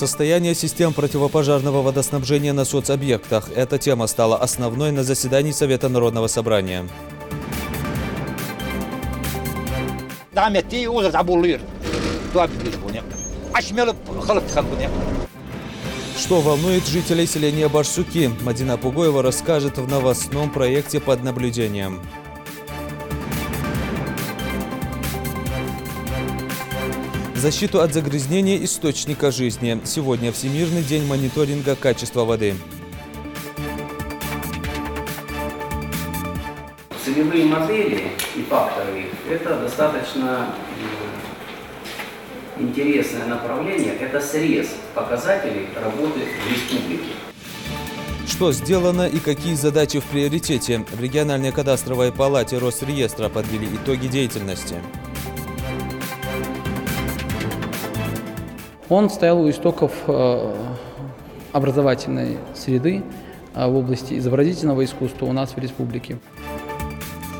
Состояние систем противопожарного водоснабжения на соцобъектах. Эта тема стала основной на заседании Совета Народного собрания. Что волнует жителей селения Барсуки, Мадина Пугоева расскажет в новостном проекте «Под наблюдением». Защиту от загрязнения источника жизни. Сегодня Всемирный день мониторинга качества воды. Целевые модели и факторы – это достаточно интересное направление. Это срез показателей работы в республике. Что сделано и какие задачи в приоритете? В региональной кадастровой палате Росреестра подвели итоги деятельности. Он стоял у истоков образовательной среды в области изобразительного искусства у нас в республике.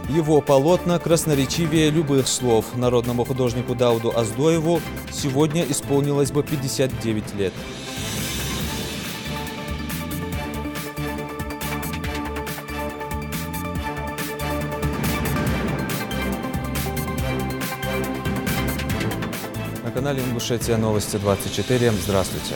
Его полотна красноречивее любых слов. Народному художнику Дауду Аздоеву сегодня исполнилось бы 59 лет. На канале Ингушетия Новости 24. Здравствуйте.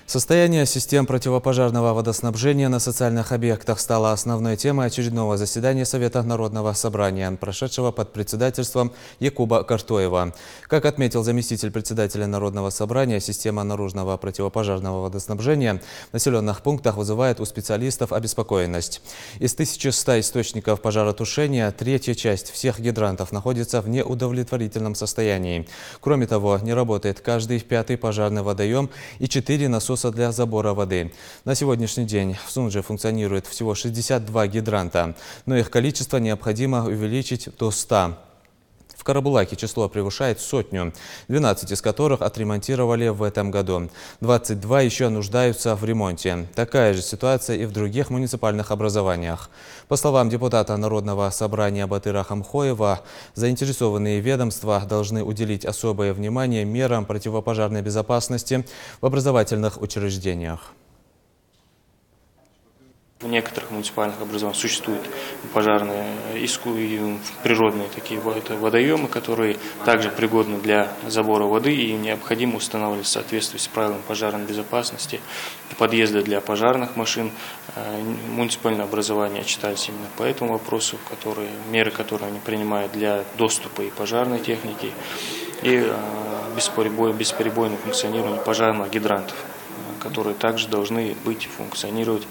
Состояние систем противопожарного водоснабжения на социальных объектах стало основной темой очередного заседания Совета Народного собрания, прошедшего под председательством Якуба Картоева. Как отметил заместитель председателя Народного собрания, система наружного противопожарного водоснабжения в населенных пунктах вызывает у специалистов обеспокоенность. Из 1100 источников пожаротушения третья часть всех гидрантов находится в неудовлетворительном состоянии. Кроме того, не работает каждый пятый пожарный водоем и 4 насоса для забора воды. На сегодняшний день в Сунже функционирует всего 62 гидранта, но их количество необходимо увеличить до 100. В Карабулаке число превышает 100, 12 из которых отремонтировали в этом году. 22 еще нуждаются в ремонте. Такая же ситуация и в других муниципальных образованиях. По словам депутата Народного собрания Батыра Хамхоева, заинтересованные ведомства должны уделить особое внимание мерам противопожарной безопасности в образовательных учреждениях. В некоторых муниципальных образованиях существуют пожарные и природные такие водоемы, которые также пригодны для забора воды и необходимо устанавливать в соответствии с правилами пожарной безопасности подъезды для пожарных машин. Муниципальное образование отчитались именно по этому вопросу, меры, которые они принимают для доступа и пожарной техники, и бесперебойное функционирование пожарных гидрантов, которые также должны функционировать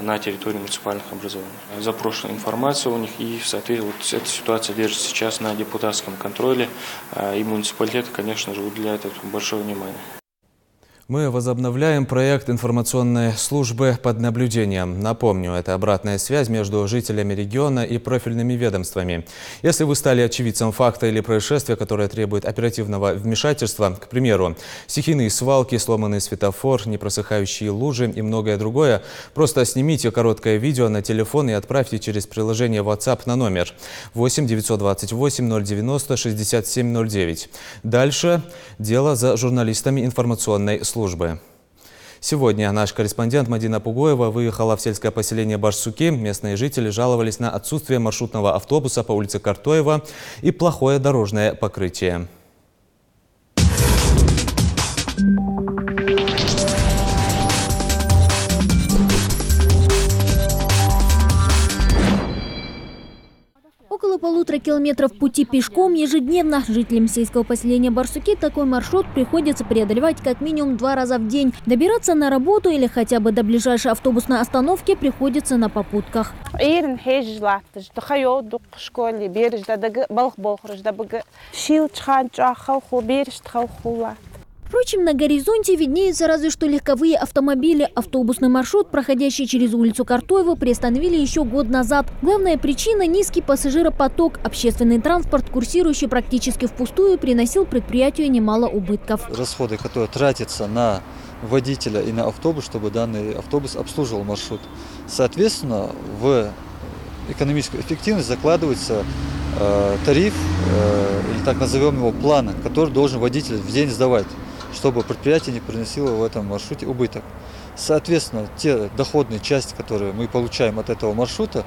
на территории муниципальных образований. Запрошена информация у них, и в соответствии эта ситуация держится сейчас на депутатском контроле, и муниципалитеты, конечно же, уделяют этому большое внимание. Мы возобновляем проект информационной службы под наблюдением. Напомню, это обратная связь между жителями региона и профильными ведомствами. Если вы стали очевидцем факта или происшествия, которое требует оперативного вмешательства, к примеру, стихийные свалки, сломанный светофор, непросыхающие лужи и многое другое, просто снимите короткое видео на телефон и отправьте через приложение WhatsApp на номер 8 928 090 6709. Дальше дело за журналистами информационной службы. Сегодня наш корреспондент Мадина Пугоева выехала в сельское поселение Барсуки. Местные жители жаловались на отсутствие маршрутного автобуса по улице Картоева и плохое дорожное покрытие. Около 1,5 километров пути пешком ежедневно. Жителям сельского поселения Барсуки такой маршрут приходится преодолевать как минимум 2 раза в день. Добираться на работу или хотя бы до ближайшей автобусной остановки приходится на попутках. Впрочем, на горизонте виднеются разве что легковые автомобили. Автобусный маршрут, проходящий через улицу Картоева, приостановили еще год назад. Главная причина – низкий пассажиропоток. Общественный транспорт, курсирующий практически впустую, приносил предприятию немало убытков. Расходы, которые тратятся на водителя и на автобус, чтобы данный автобус обслуживал маршрут. Соответственно, в экономическую эффективность закладывается тариф, или так назовем его план, который должен водитель в день сдавать, чтобы предприятие не приносило в этом маршруте убыток. Соответственно, те доходные части, которые мы получаем от этого маршрута,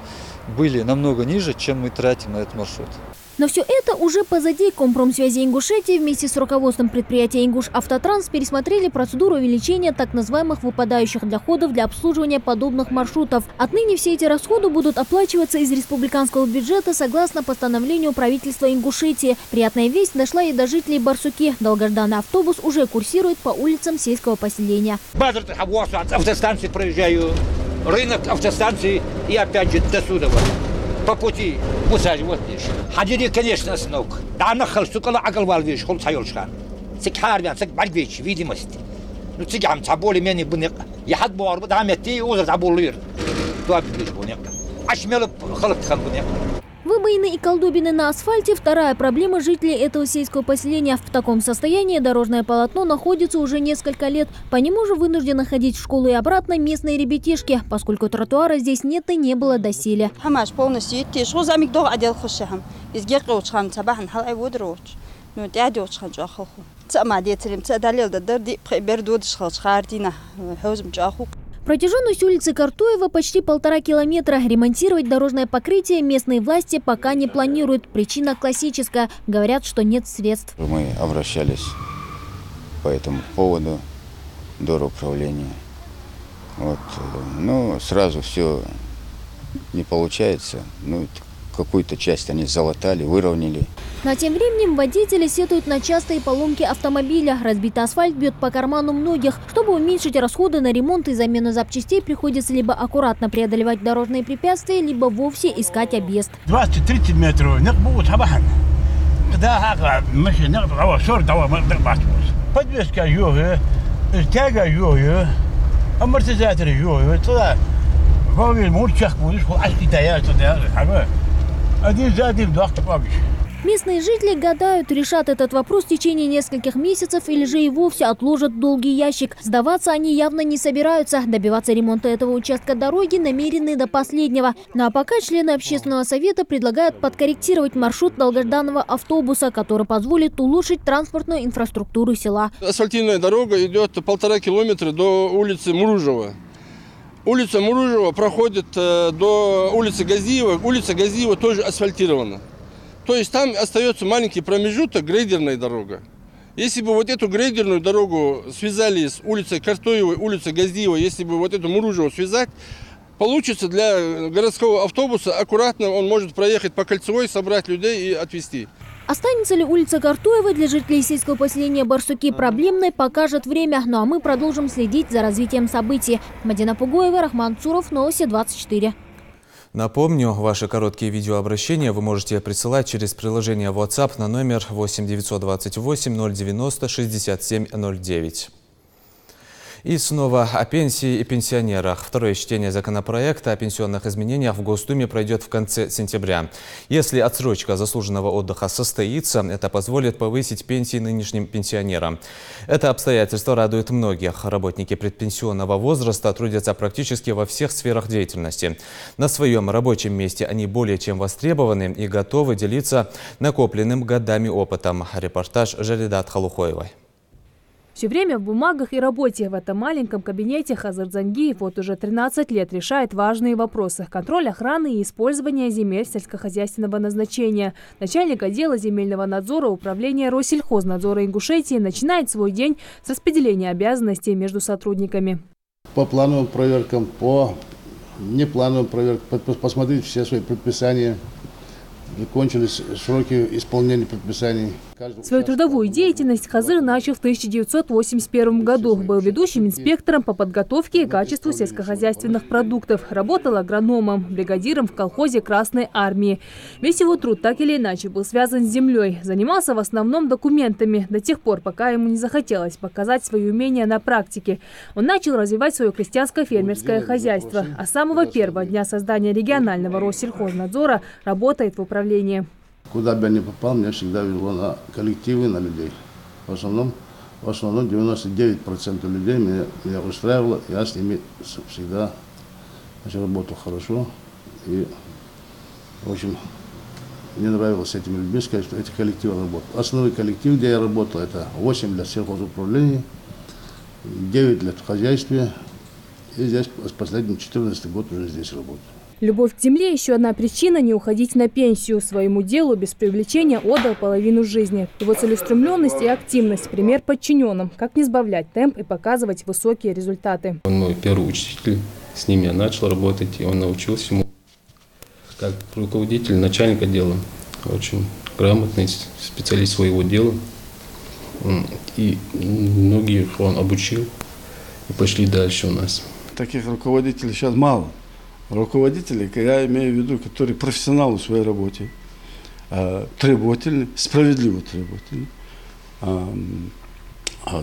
были намного ниже, чем мы тратим на этот маршрут. Но все это уже позади. Компромсвязи Ингушетии вместе с руководством предприятия «Ингуш-Автотранс» пересмотрели процедуру увеличения так называемых выпадающих доходов для обслуживания подобных маршрутов. Отныне все эти расходы будут оплачиваться из республиканского бюджета согласно постановлению правительства Ингушетии. Приятная весть дошла и до жителей Барсуки. Долгожданный автобус уже курсирует по улицам сельского поселения. Автостанции проезжаю, рынок автостанции и опять же до Судова. По пути высаживайтесь. Ходили, конечно, с ног. Да, нахал, сукала, агалвалвиш, хол сайолшхан. Цикхарвян, цикбальвич, видимость. Ну, цигам, более-менее бунек. Я хад буар, да, мети, оза забулыр. Туабиш бунек. Ашмелы халактхан бунек. Выбоины и колдобины на асфальте – вторая проблема жителей этого сельского поселения. В таком состоянии дорожное полотно находится уже несколько лет. По нему же вынуждены ходить в школу и обратно местные ребятишки, поскольку тротуара здесь нет и не было доселе. Протяженность улицы Картоева почти 1,5 километра. Ремонтировать дорожное покрытие местные власти пока не планируют. Причина классическая. Говорят, что нет средств. Мы обращались по этому поводу до управления. Вот. Но сразу все не получается. Ну, какую-то часть они залатали, выровняли. Но тем временем водители сетуют на частые поломки автомобиля. Разбитый асфальт бьет по карману многих. Чтобы уменьшить расходы на ремонт и замену запчастей, приходится либо аккуратно преодолевать дорожные препятствия, либо вовсе искать объезд. 20-30 метров. Подвеска йога, тяга йога, амортизаторы йога. Туда один за одним, два. Местные жители гадают, решат этот вопрос в течение нескольких месяцев или же и вовсе отложат долгий ящик. Сдаваться они явно не собираются. Добиваться ремонта этого участка дороги намерены до последнего. Ну а пока члены общественного совета предлагают подкорректировать маршрут долгожданного автобуса, который позволит улучшить транспортную инфраструктуру села. Асфальтированная дорога идет 1,5 километра до улицы Муружева. Улица Муружева проходит до улицы Газиева. Улица Газиева тоже асфальтирована. То есть там остается маленький промежуток, грейдерная дорога. Если бы вот эту грейдерную дорогу связали с улицей Картоевой, улицей Газиевой, если бы вот эту Муружеву связать, получится для городского автобуса аккуратно, он может проехать по Кольцевой, собрать людей и отвезти. Останется ли улица Картоева для жителей сельского поселения Барсуки проблемной, покажет время. Ну а мы продолжим следить за развитием событий. Мадина Пугоева, Рахман Цуров, Новости 24. Напомню, ваши короткие видеообращения вы можете присылать через приложение WhatsApp на номер 8 928 090 67 09. И снова о пенсии и пенсионерах. Второе чтение законопроекта о пенсионных изменениях в Госдуме пройдет в конце сентября. Если отсрочка заслуженного отдыха состоится, это позволит повысить пенсии нынешним пенсионерам. Это обстоятельство радует многих. Работники предпенсионного возраста трудятся практически во всех сферах деятельности. На своем рабочем месте они более чем востребованы и готовы делиться накопленным годами опытом. Репортаж Жалидат Халухоевой. Все время в бумагах и работе. В этом маленьком кабинете Хазыр Зангиев вот уже 13 лет решает важные вопросы. Контроль охраны и использование земель сельскохозяйственного назначения. Начальник отдела земельного надзора управления Россельхознадзора Ингушетии начинает свой день с распределения обязанностей между сотрудниками. По плановым проверкам, по неплановым проверкам, посмотреть все свои предписания. Закончились сроки исполнения предписаний. Свою трудовую деятельность Хазыр начал в 1981 году. Был ведущим инспектором по подготовке и качеству сельскохозяйственных продуктов. Работал агрономом, бригадиром в колхозе Красной Армии. Весь его труд так или иначе был связан с землей. Занимался в основном документами до тех пор, пока ему не захотелось показать свои умения на практике. Он начал развивать свое крестьянско-фермерское хозяйство. А с самого первого дня создания регионального Россельхознадзора работает в управлении. Куда бы я ни попал, меня всегда вело на коллективы, на людей. В основном 99% людей меня устраивало, я с ними всегда работал хорошо. И, в общем, не нравилось этим людьми, сказать, что эти коллективы работают. Основной коллектив, где я работал, это 8 для сельхозуправления, 9 лет в хозяйстве, и здесь с последним 14 год уже здесь работаю. Любовь к земле – еще одна причина не уходить на пенсию. Своему делу без привлечения отдал половину жизни. Его целеустремленность и активность – пример подчиненным. Как не сбавлять темп и показывать высокие результаты. Он мой первый учитель, с ним я начал работать, и он научился ему. Как руководитель, начальник отдела, очень грамотный специалист своего дела. И многих он обучил и пошли дальше у нас. Таких руководителей сейчас мало. Руководители, я имею в виду, которые профессионалы в своей работе, требовательны, справедливо требовательны,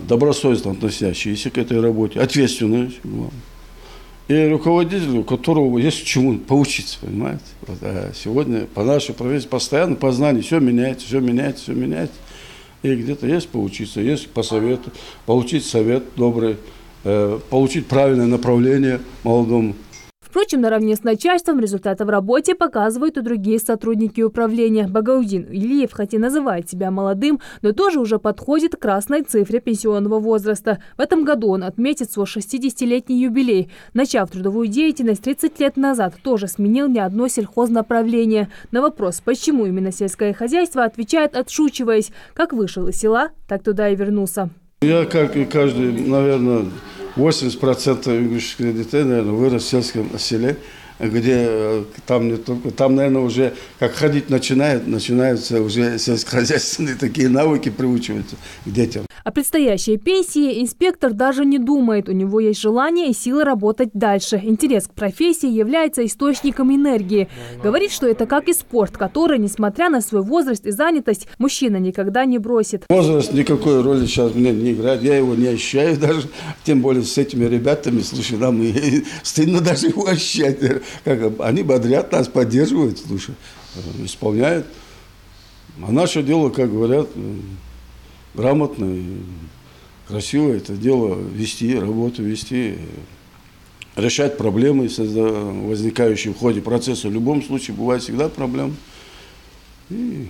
добросовестно относящиеся к этой работе, ответственные. И руководитель, у которого есть чему поучиться, понимаете. Вот, сегодня по нашей профессии постоянно познание, все меняется, все меняется, все меняется. И где-то есть поучиться, есть посоветовать, получить совет добрый, получить правильное направление молодому. Впрочем, наравне с начальством результаты в работе показывают и другие сотрудники управления. Багаудин Ильев, хоть и называет себя молодым, но тоже уже подходит к красной цифре пенсионного возраста. В этом году он отметит свой 60-летний юбилей. Начав трудовую деятельность 30 лет назад, тоже сменил не одно сельхознаправление. На вопрос, почему именно сельское хозяйство, отвечает, отшучиваясь: как вышел из села, так туда и вернулся. Я, как и каждый, наверное, 80% ингушских детей, наверное, вырос в сельском селе, где там не только, там, наверное, уже как ходить начинаются уже сельскохозяйственные такие навыки, приучиваются к детям. О предстоящей пенсии инспектор даже не думает. У него есть желание и силы работать дальше. Интерес к профессии является источником энергии. Говорит, что это как и спорт, который, несмотря на свой возраст и занятость, мужчина никогда не бросит. Возраст никакой роли сейчас мне не играет. Я его не ощущаю даже. Тем более с этими ребятами, слушай, нам стыдно даже его ощущать. Они бодрят нас, поддерживают, слушай, исполняют. А наше дело, как говорят, грамотно и красиво это дело вести, работу вести, решать проблемы, возникающие в ходе процесса. В любом случае бывает всегда проблемы. И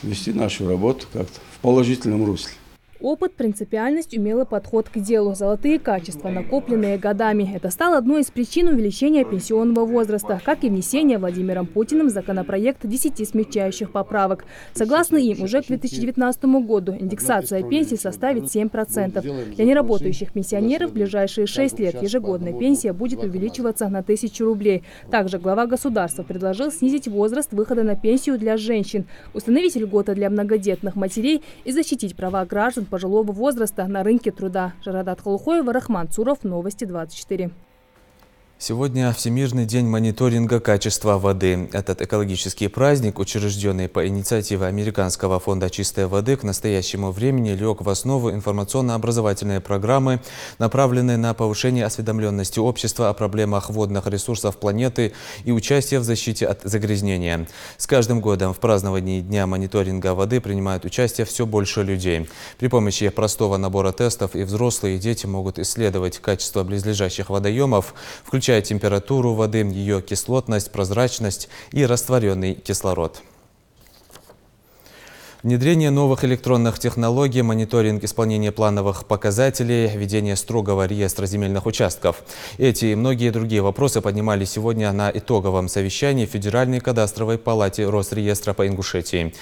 вести нашу работу как-то в положительном русле. Опыт, принципиальность, умелый подход к делу, золотые качества, накопленные годами. Это стало одной из причин увеличения пенсионного возраста, как и внесение Владимиром Путиным законопроекта 10 смягчающих поправок. Согласно им, уже к 2019 году индексация пенсий составит 7%. Для неработающих пенсионеров в ближайшие 6 лет ежегодная пенсия будет увеличиваться на 1000 рублей. Также глава государства предложил снизить возраст выхода на пенсию для женщин, установить льготы для многодетных матерей и защитить права граждан пожилого возраста на рынке труда. Жарадат Халухоева, Рахман Цуров, Новости 24. Сегодня Всемирный день мониторинга качества воды. Этот экологический праздник, учрежденный по инициативе Американского фонда чистой воды, к настоящему времени лег в основу информационно-образовательной программы, направленной на повышение осведомленности общества о проблемах водных ресурсов планеты и участие в защите от загрязнения. С каждым годом в праздновании Дня мониторинга воды принимают участие все больше людей. При помощи простого набора тестов и взрослые, и дети могут исследовать качество близлежащих водоемов, включая температуру воды, ее кислотность, прозрачность и растворенный кислород. Внедрение новых электронных технологий, мониторинг исполнения плановых показателей, ведение строгого реестра земельных участков. Эти и многие другие вопросы поднимались сегодня на итоговом совещании в Федеральной кадастровой палате Росреестра по Ингушетии.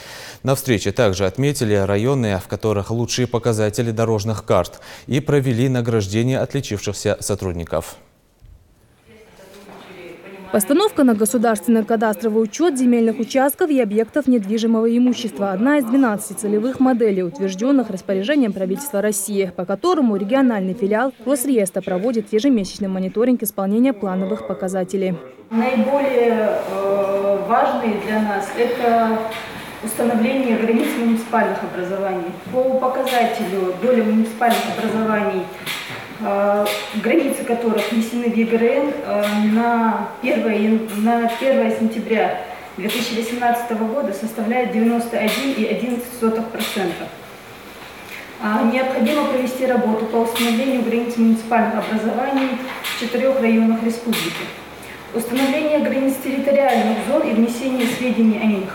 На встрече также отметили районы, в которых лучшие показатели дорожных карт, и провели награждение отличившихся сотрудников. Постановка на государственный кадастровый учет земельных участков и объектов недвижимого имущества – одна из 12 целевых моделей, утвержденных распоряжением правительства России, по которому региональный филиал Росреестра проводит ежемесячный мониторинг исполнения плановых показателей. Наиболее важные для нас – это установление границ муниципальных образований. По показателю доля муниципальных образований, границы которых внесены в ЕГРН на 1 сентября 2018 года составляет 91,11%. Необходимо провести работу по установлению границ муниципальных образований в 4 районах республики. установление границ территориальных зон и внесение сведений о них.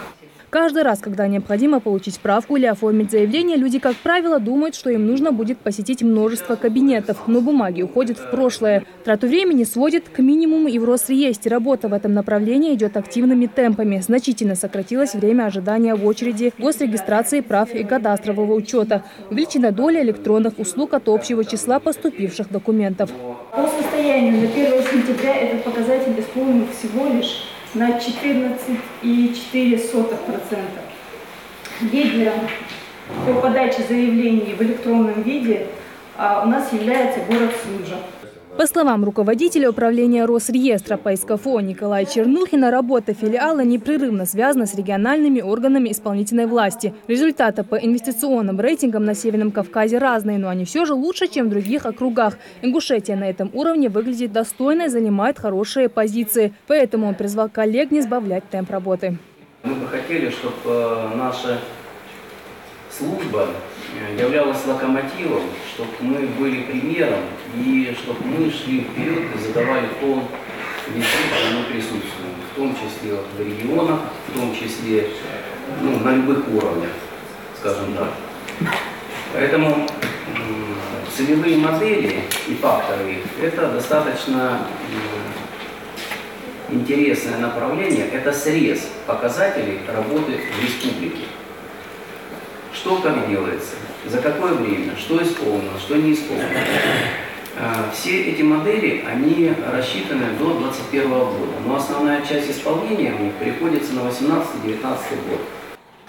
Каждый раз, когда необходимо получить справку или оформить заявление, люди, как правило, думают, что им нужно будет посетить множество кабинетов. Но бумаги уходят в прошлое. Трату времени сводят к минимуму и в Росреестре. Работа в этом направлении идет активными темпами. Значительно сократилось время ожидания в очереди госрегистрации прав и кадастрового учета. Увеличена доля электронных услуг от общего числа поступивших документов. По состоянию на 1 сентября этот показатель исполнен всего лишь на 14,4%. Лидером по подаче заявлений в электронном виде у нас является город Суджа. По словам руководителя управления Росреестра по СКФО Николая Чернухина, работа филиала непрерывно связана с региональными органами исполнительной власти. Результаты по инвестиционным рейтингам на Северном Кавказе разные, но они все же лучше, чем в других округах. Ингушетия на этом уровне выглядит достойно и занимает хорошие позиции. Поэтому он призвал коллег не сбавлять темп работы. Мы бы хотели, чтобы наша служба являлась локомотивом, чтобы мы были примером и чтобы мы шли вперед и задавали тон везде, где мы присутствуем, в том числе в регионах, в том числе на любых уровнях, скажем так. Поэтому целевые модели и факторы – это достаточно интересное направление, это срез показателей работы в республике. Что как делается, за какое время, что исполнено, что не исполнено. Все эти модели, они рассчитаны до 2021 года, но основная часть исполнения у них приходится на 2018-2019 год.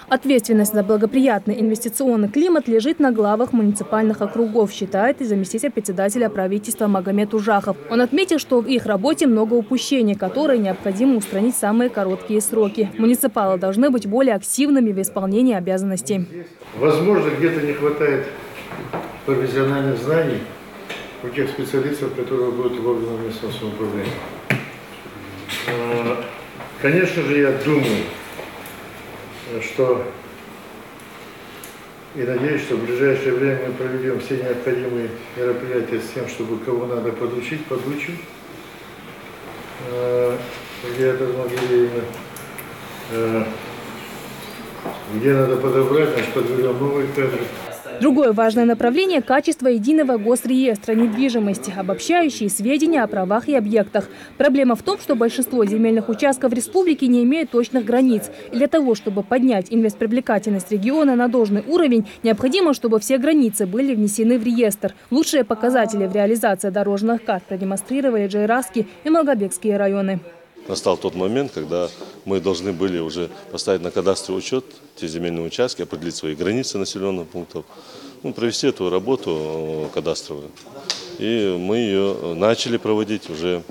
Ответственность за благоприятный инвестиционный климат лежит на главах муниципальных округов, считает и заместитель председателя правительства Магомед Ужахов. Он отметил, что в их работе много упущений, которые необходимо устранить в самые короткие сроки. Муниципалы должны быть более активными в исполнении обязанностей. Возможно, где-то не хватает профессиональных знаний у тех специалистов, которые будут в органах местного самоуправления. Конечно же, я думаю, что и надеюсь, что в ближайшее время мы проведем все необходимые мероприятия с тем, чтобы кого надо подучить, где это где надо подобрать, значит, подберем новые кадры. Другое важное направление – качество единого госреестра недвижимости, обобщающие сведения о правах и объектах. Проблема в том, что большинство земельных участков в республике не имеют точных границ. И для того, чтобы поднять инвестпривлекательность региона на должный уровень, необходимо, чтобы все границы были внесены в реестр. Лучшие показатели в реализации дорожных карт продемонстрировали Джайрасский и Малгобекские районы. Настал тот момент, когда мы должны были уже поставить на кадастровый учет те земельные участки, определить свои границы населенных пунктов, провести эту работу кадастровую. И мы ее начали проводить уже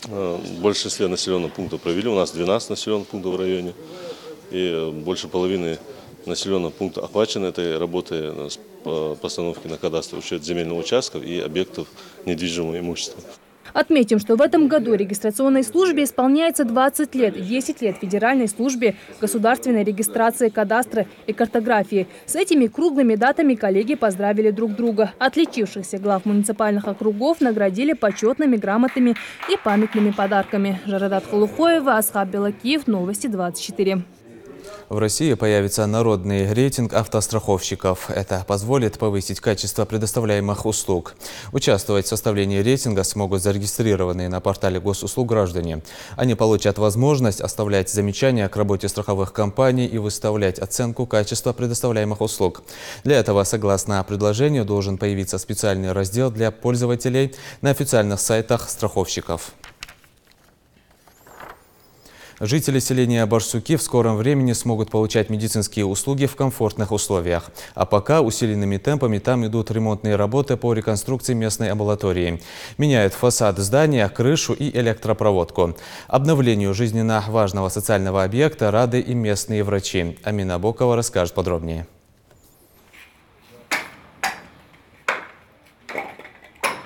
в большинстве населенных пунктов провели. У нас 12 населенных пунктов в районе. И больше половины населенных пунктов охвачены этой работой по постановке на кадастровый учет земельных участков и объектов недвижимого имущества. Отметим, что в этом году регистрационной службе исполняется 20 лет, 10 лет Федеральной службе государственной регистрации кадастра и картографии. С этими круглыми датами коллеги поздравили друг друга. Отличившихся глав муниципальных округов наградили почетными грамотами и памятными подарками. Жарадат Хулухоева, Асхаб Белакиев, Новости 24. В России появится народный рейтинг автостраховщиков. Это позволит повысить качество предоставляемых услуг. Участвовать в составлении рейтинга смогут зарегистрированные на портале госуслуг граждане. Они получат возможность оставлять замечания к работе страховых компаний и выставлять оценку качества предоставляемых услуг. Для этого, согласно предложению, должен появиться специальный раздел для пользователей на официальных сайтах страховщиков. Жители селения Барсуки в скором времени смогут получать медицинские услуги в комфортных условиях. А пока усиленными темпами там идут ремонтные работы по реконструкции местной амбулатории. Меняют фасад здания, крышу и электропроводку. Обновлению жизненно важного социального объекта рады и местные врачи. Амина Бокова расскажет подробнее.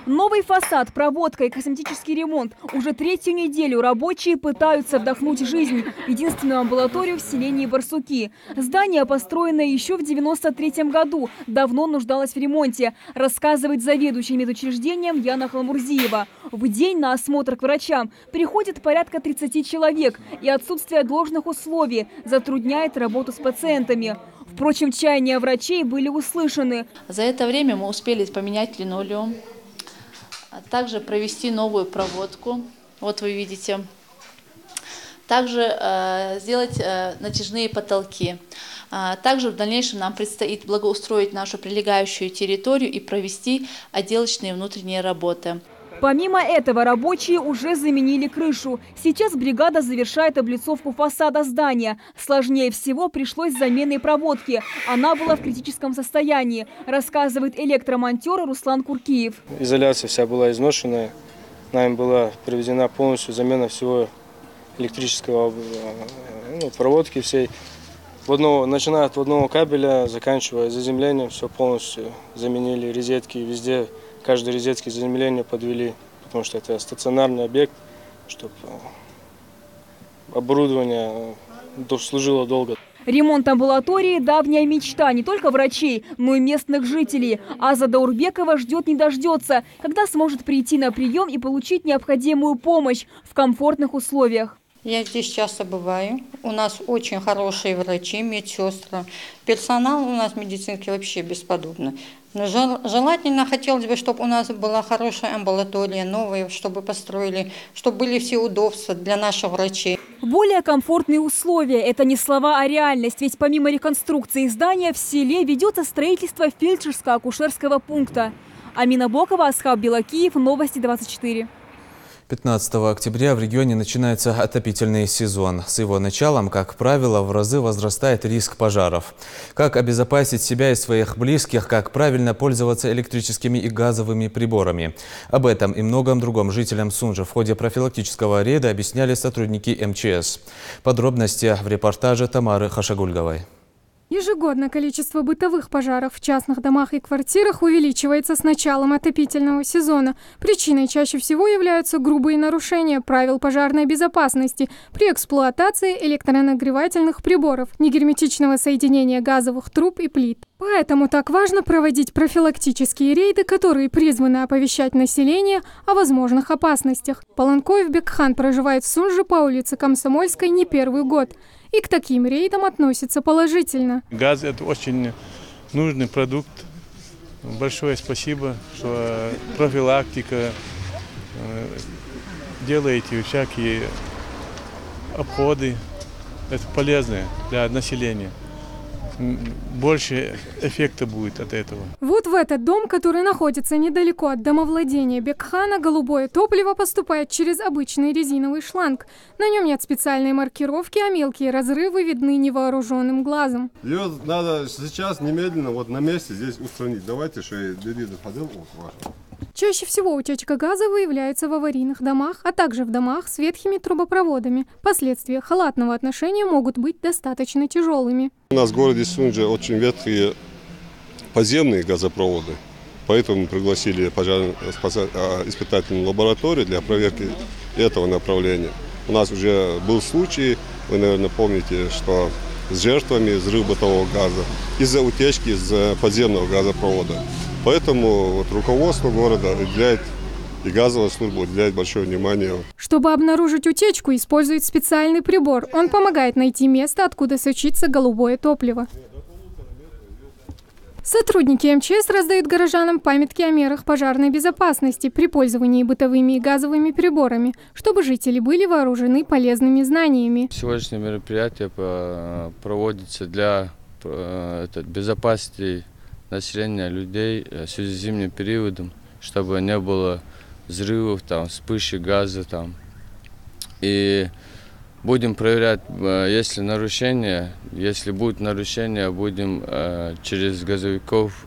Новый фасад, проводка и косметический ремонт. Уже третью неделю рабочие пытаются вдохнуть жизнь в единственную амбулаторию в селении Барсуки. Здание, построенное еще в 1993 году, давно нуждалось в ремонте, рассказывает заведующий медучреждением Яна Халмурзиева. В день на осмотр к врачам приходит порядка 30 человек, и отсутствие должных условий затрудняет работу с пациентами. Впрочем, чаяния врачей были услышаны. За это время мы успели поменять линолеум, также провести новую проводку, вот вы видите, также сделать натяжные потолки. Также в дальнейшем нам предстоит благоустроить нашу прилегающую территорию и провести отделочные внутренние работы. Помимо этого, рабочие уже заменили крышу. Сейчас бригада завершает облицовку фасада здания. Сложнее всего пришлось с заменой проводки. Она была в критическом состоянии, рассказывает электромонтер Руслан Куркиев. Изоляция вся была изношенная. Нами была проведена полностью замена всего электрического проводки всей. Начиная от водного кабеля, заканчивая заземлением, все полностью заменили, розетки везде. Каждой розетки заземление подвели, потому что это стационарный объект, чтобы оборудование служило долго. Ремонт амбулатории – давняя мечта не только врачей, но и местных жителей. Азада Урбекова ждет не дождется, когда сможет прийти на прием и получить необходимую помощь в комфортных условиях. Я здесь часто бываю. У нас очень хорошие врачи, медсестры. Персонал у нас медицинский вообще бесподобный. Но желательно хотелось бы, чтобы у нас была хорошая амбулатория, новая, чтобы построили, чтобы были все удобства для наших врачей. Более комфортные условия – это не слова, а реальность. Ведь помимо реконструкции здания в селе ведется строительство фельдшерско-акушерского пункта. Амина Бокова, Асхаб Белакиев, Новости 24. 15 октября в регионе начинается отопительный сезон. С его началом, как правило, в разы возрастает риск пожаров. Как обезопасить себя и своих близких, как правильно пользоваться электрическими и газовыми приборами. Об этом и многом другом жителям Сунжа в ходе профилактического рейда объясняли сотрудники МЧС. Подробности в репортаже Тамары Хашагульговой. Ежегодно количество бытовых пожаров в частных домах и квартирах увеличивается с началом отопительного сезона. Причиной чаще всего являются грубые нарушения правил пожарной безопасности при эксплуатации электронагревательных приборов, негерметичного соединения газовых труб и плит. Поэтому так важно проводить профилактические рейды, которые призваны оповещать население о возможных опасностях. Паланкоев Бекхан проживает в Сунже по улице Комсомольской не первый год. И к таким рейдам относится положительно. Газ – это очень нужный продукт. Большое спасибо, что профилактика, делаете всякие обходы. Это полезно для населения. Больше эффекта будет от этого. Вот в этот дом, который находится недалеко от домовладения Бекхана, голубое топливо поступает через обычный резиновый шланг. На нем нет специальной маркировки, а мелкие разрывы видны невооруженным глазом. Ее надо сейчас немедленно вот на месте здесь устранить. Давайте, что я ходил. Чаще всего утечка газа выявляется в аварийных домах, а также в домах с ветхими трубопроводами. Последствия халатного отношения могут быть достаточно тяжелыми. У нас в городе Сунже очень ветхие подземные газопроводы, поэтому мы пригласили пожарно-испытательную лабораторию для проверки этого направления. У нас уже был случай, вы, наверное, помните, что с жертвами взрыва бытового газа из-за утечки из подземного газопровода. Поэтому вот руководство города уделяет и газовая служба уделяет большое внимание. Чтобы обнаружить утечку, используют специальный прибор. Он помогает найти место, откуда сочится голубое топливо. Сотрудники МЧС раздают горожанам памятки о мерах пожарной безопасности при пользовании бытовыми и газовыми приборами, чтобы жители были вооружены полезными знаниями. Сегодняшнее мероприятие проводится для безопасности населения людей в связи с зимним периодом, чтобы не было взрывов, вспышек газа. И будем проверять, если нарушения. Если будут нарушения, будем через газовиков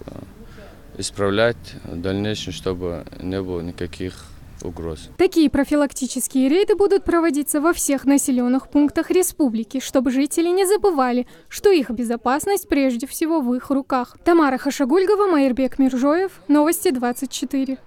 исправлять в дальнейшем, чтобы не было никаких угроз. Такие профилактические рейды будут проводиться во всех населенных пунктах республики, чтобы жители не забывали, что их безопасность прежде всего в их руках. Тамара Хашагульгова, Майырбек Миржоев, Новости 24.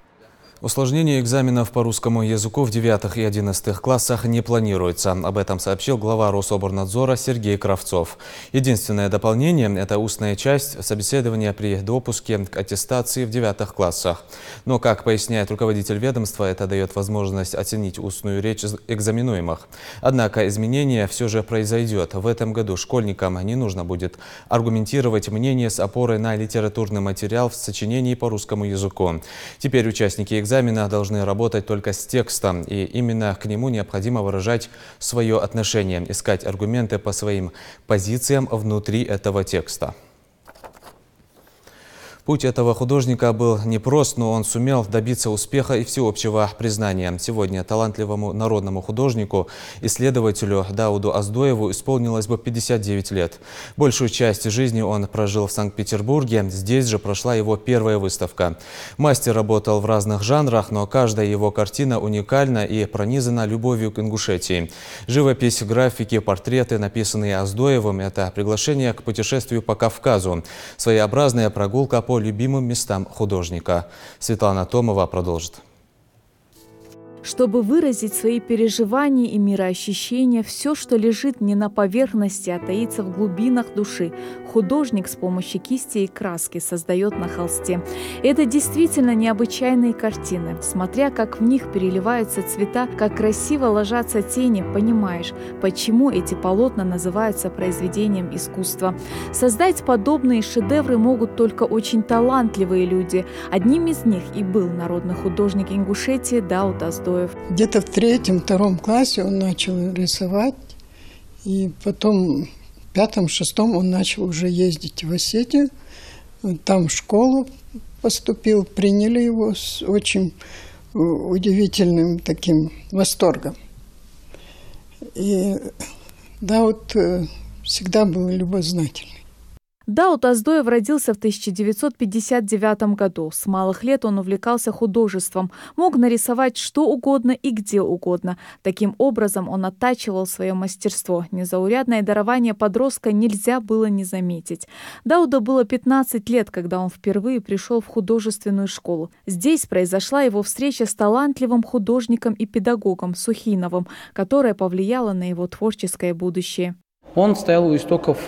Усложнение экзаменов по русскому языку в 9 и 11 классах не планируется. Об этом сообщил глава Рособорнадзора Сергей Кравцов. Единственное дополнение – это устная часть собеседования при допуске к аттестации в 9 классах. Но, как поясняет руководитель ведомства, это дает возможность оценить устную речь экзаменуемых. Однако изменение все же произойдет. В этом году школьникам не нужно будет аргументировать мнение с опорой на литературный материал в сочинении по русскому языку. Теперь участники экзамена должны работать только с текстом, и именно к нему необходимо выражать свое отношение, искать аргументы по своим позициям внутри этого текста. Путь этого художника был непрост, но он сумел добиться успеха и всеобщего признания. Сегодня талантливому народному художнику, исследователю Дауду Аздоеву исполнилось бы 59 лет. Большую часть жизни он прожил в Санкт-Петербурге. Здесь же прошла его первая выставка. Мастер работал в разных жанрах, но каждая его картина уникальна и пронизана любовью к Ингушетии. Живопись, графики, портреты, написанные Аздоевым – это приглашение к путешествию по Кавказу. Своеобразная прогулка по любимым местам художника. Светлана Томова продолжит. Чтобы выразить свои переживания и мироощущения, все, что лежит не на поверхности, а таится в глубинах души, художник с помощью кисти и краски создает на холсте. Это действительно необычайные картины. Смотря как в них переливаются цвета, как красиво ложатся тени, понимаешь, почему эти полотна называются произведением искусства. Создать подобные шедевры могут только очень талантливые люди. Одним из них и был народный художник Ингушетии Дауд Аздоев. Где-то в 3-2 классе он начал рисовать, и потом в 5-6 он начал уже ездить в Осетию. Там в школу поступил, приняли его с очень удивительным таким восторгом. И Дауд всегда был любознательный. Дауд Аздоев родился в 1959 году. С малых лет он увлекался художеством, мог нарисовать что угодно и где угодно. Таким образом он оттачивал свое мастерство. Незаурядное дарование подростка нельзя было не заметить. Дауду было 15 лет, когда он впервые пришел в художественную школу. Здесь произошла его встреча с талантливым художником и педагогом Сухиновым, которая повлияла на его творческое будущее. Он стоял у истоков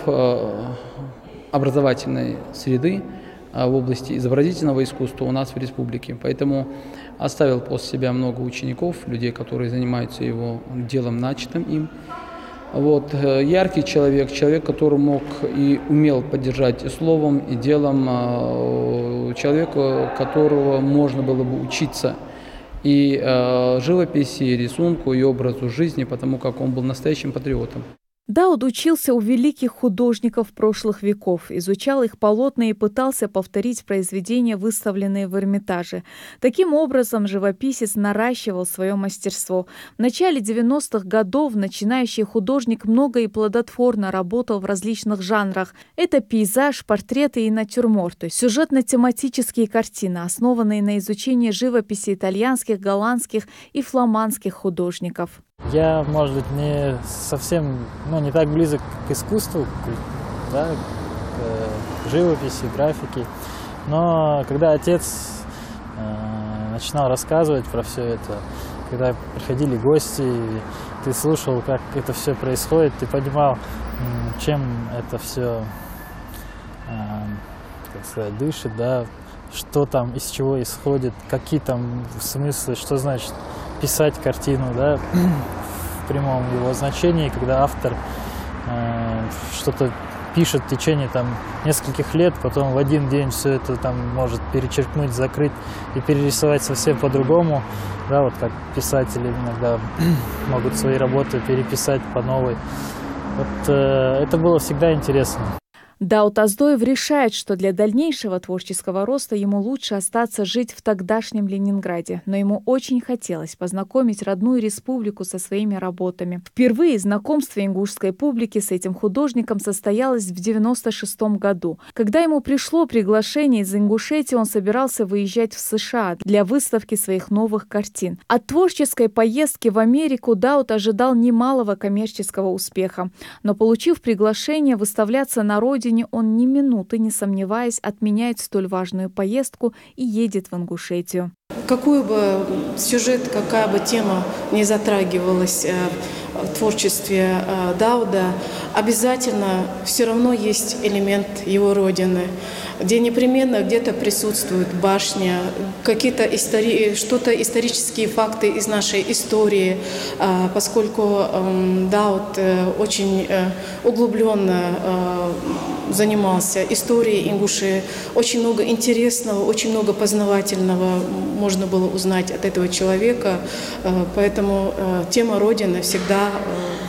образовательной среды в области изобразительного искусства у нас в республике. Поэтому оставил после себя много учеников, людей, которые занимаются его делом, начатым им. Яркий человек, который мог и умел поддержать и словом, и делом, человек, которого можно было бы учиться и живописи, и рисунку, и образу жизни, потому как он был настоящим патриотом. Дауд учился у великих художников прошлых веков, изучал их полотна и пытался повторить произведения, выставленные в Эрмитаже. Таким образом, живописец наращивал свое мастерство. В начале 90-х годов начинающий художник много и плодотворно работал в различных жанрах. Это пейзаж, портреты и натюрморты, сюжетно-тематические картины, основанные на изучении живописи итальянских, голландских и фламандских художников. Я, может быть, не совсем, не так близок к искусству, да, к живописи, графике. Но когда отец начинал рассказывать про все это, когда приходили гости, ты слушал, как это все происходит, ты понимал, чем это все, как сказать, дышит, да, что там, из чего исходит, какие там смыслы, что значит писать картину, да, в прямом его значении, когда автор что-то пишет в течение нескольких лет, потом в один день все это может перечеркнуть, закрыть и перерисовать совсем по-другому, да, как писатели иногда могут свои работы переписать по новой. Это было всегда интересно. Дауд Аздоев решает, что для дальнейшего творческого роста ему лучше остаться жить в тогдашнем Ленинграде, но ему очень хотелось познакомить родную республику со своими работами. Впервые знакомство ингушской публики с этим художником состоялось в 1996 году. Когда ему пришло приглашение из Ингушетии, он собирался выезжать в США для выставки своих новых картин. От творческой поездки в Америку Дауд ожидал немалого коммерческого успеха, но, получив приглашение выставляться на родине, родине, он ни минуты не сомневаясь отменяет столь важную поездку и едет в Ингушетию. Какой бы сюжет, какая бы тема не затрагивалась в творчестве Дауда, обязательно все равно есть элемент его родины, где непременно где-то присутствует башня, какие-то что-то исторические факты из нашей истории, поскольку Дауд очень углубленно занимался историей Ингушетии, очень много интересного, очень много познавательного можно было узнать от этого человека, поэтому тема Родины всегда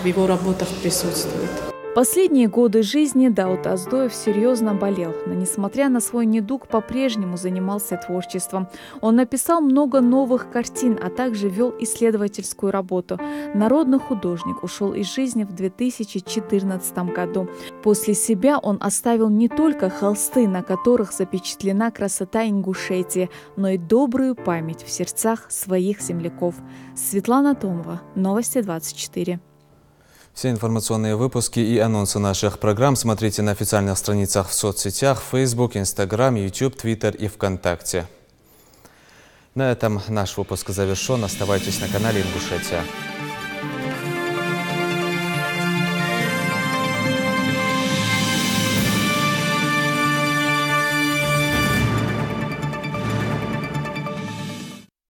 в его работах присутствует. Последние годы жизни Дауд Оздоев серьезно болел, но, несмотря на свой недуг, по-прежнему занимался творчеством. Он написал много новых картин, а также вел исследовательскую работу. Народный художник ушел из жизни в 2014 году. После себя он оставил не только холсты, на которых запечатлена красота Ингушетии, но и добрую память в сердцах своих земляков. Светлана Томова, Новости 24. Все информационные выпуски и анонсы наших программ смотрите на официальных страницах в соцсетях Facebook, Instagram, YouTube, Twitter и ВКонтакте. На этом наш выпуск завершен. Оставайтесь на канале Ингушетия.